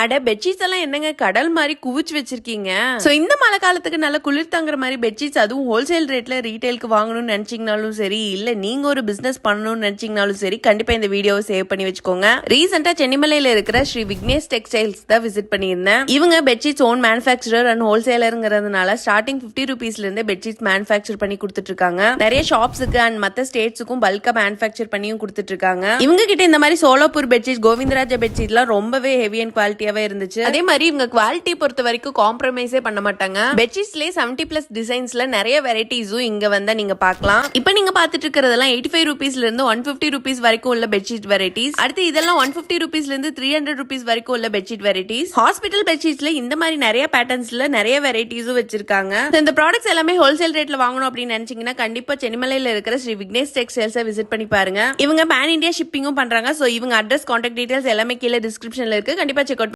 அட பெட்ஷீட்ஸ் எல்லாம் என்னங்க கடல் மாதிரி குவிச்சு வச்சிருக்கீங்க. சோ இந்த மழை காலத்துக்கு நல்ல குளிர் தங்குற மாதிரி பெட்ஷீட்ஸ், அதுவும் ஹோல்சேல் ரேட்ல ரீட்டைலுக்கு வாங்கணும்னு நினைச்சீங்கனாலும் சரி, இல்ல நீங்க ஒரு பிசினஸ் பண்ணணும்னு நினைச்சீங்கனாலும் சரி, கண்டிப்பா இந்த வீடியோவை சேவ் பண்ணி வச்சுக்கோங்க. ரீசெண்டா சென்னிமலையில இருக்கிற ஸ்ரீ விக்னேஷ் டெக்ஸ்டைல்ஸ் தான் விசிட் பண்ணியிருந்தேன். இவங்க பெட்ஷீட்ஸ் ஓன் மேனுஃபேக்சரர் அண்ட் ஹோல்சேலருங்கிறதுனால ஸ்டார்டிங் 50 ருபீஸ்ல இருந்து பெட்ஷீட்ஸ் மேனுஃபேக்சர் பண்ணி கொடுத்துட்டு இருக்காங்க. நிறைய ஷாப்ஸுக்கு அண்ட் மத்த ஸ்டேட்ஸுக்கும் பல்கா மேனுஃபேக்சர் பண்ணியும் கொடுத்துட்டு இருக்காங்க. இவங்க கிட்ட இந்த மாதிரி சோலாப்பூர் பெட்ஷீட், கோவிந்தராஜ பெட்ஷீட்லாம் ரொம்பவே ஹெவி அண்ட் குவாலிட்டி இருந்துச்சு. அதே மாதிரி இவங்க குவாலிட்டி பொறுத்த வரைக்கும் காம்ப்ரமைஸே பண்ண மாட்டாங்க. பெட்ஷீட்ஸ்லயே 70+ டிசைன்ஸ்ல நிறைய வெரைட்டிஸும் இங்க வந்தா நீங்க பார்க்கலாம். இப்போ நீங்க பாத்துட்டு இருக்கிறதெல்லாம் 85 ருபீஸ்ல இருந்து 150 ருபீஸ் வரைக்கும் உள்ள பெட்ஷீட் வெரைட்டிஸ். அடுத்து இதெல்லாம் 150 ருபீஸ்ல இருந்து 300 ருபீஸ் வரைக்கும் உள்ள பெட்ஷீட் வெரைட்டிஸ். ஹாஸ்பிட்டல் பெட்ஷீட்ஸ்ல இந்த மாதிரி நிறைய பேட்டர்ன்ஸ்ல நிறைய வெரைட்டிஸும் வச்சிருக்காங்க. இந்த ப்ராடக்ட்ஸ் எல்லாமே ஹோல்சேல் ரேட்ல வாங்கணும் அப்படின்னு நினைச்சீங்கன்னா கண்டிப்பா சென்னிமலையில இருக்கிற ஸ்ரீ விக்னேஷ் டெக்ஸ்டைல்ஸ் விசிட் பண்ணி பாருங்க. இவங்க பேன் இந்தியா ஷிப்பிங்கும் பண்றாங்க. சோ இவங்க அட்ரஸ், கான்டாக்ட் டீடைல்ஸ் எல்லாமே கீழே டிஸ்கிரிப்ஷன்ல இருக்கு. கண்டிப்பா செக் அவுட்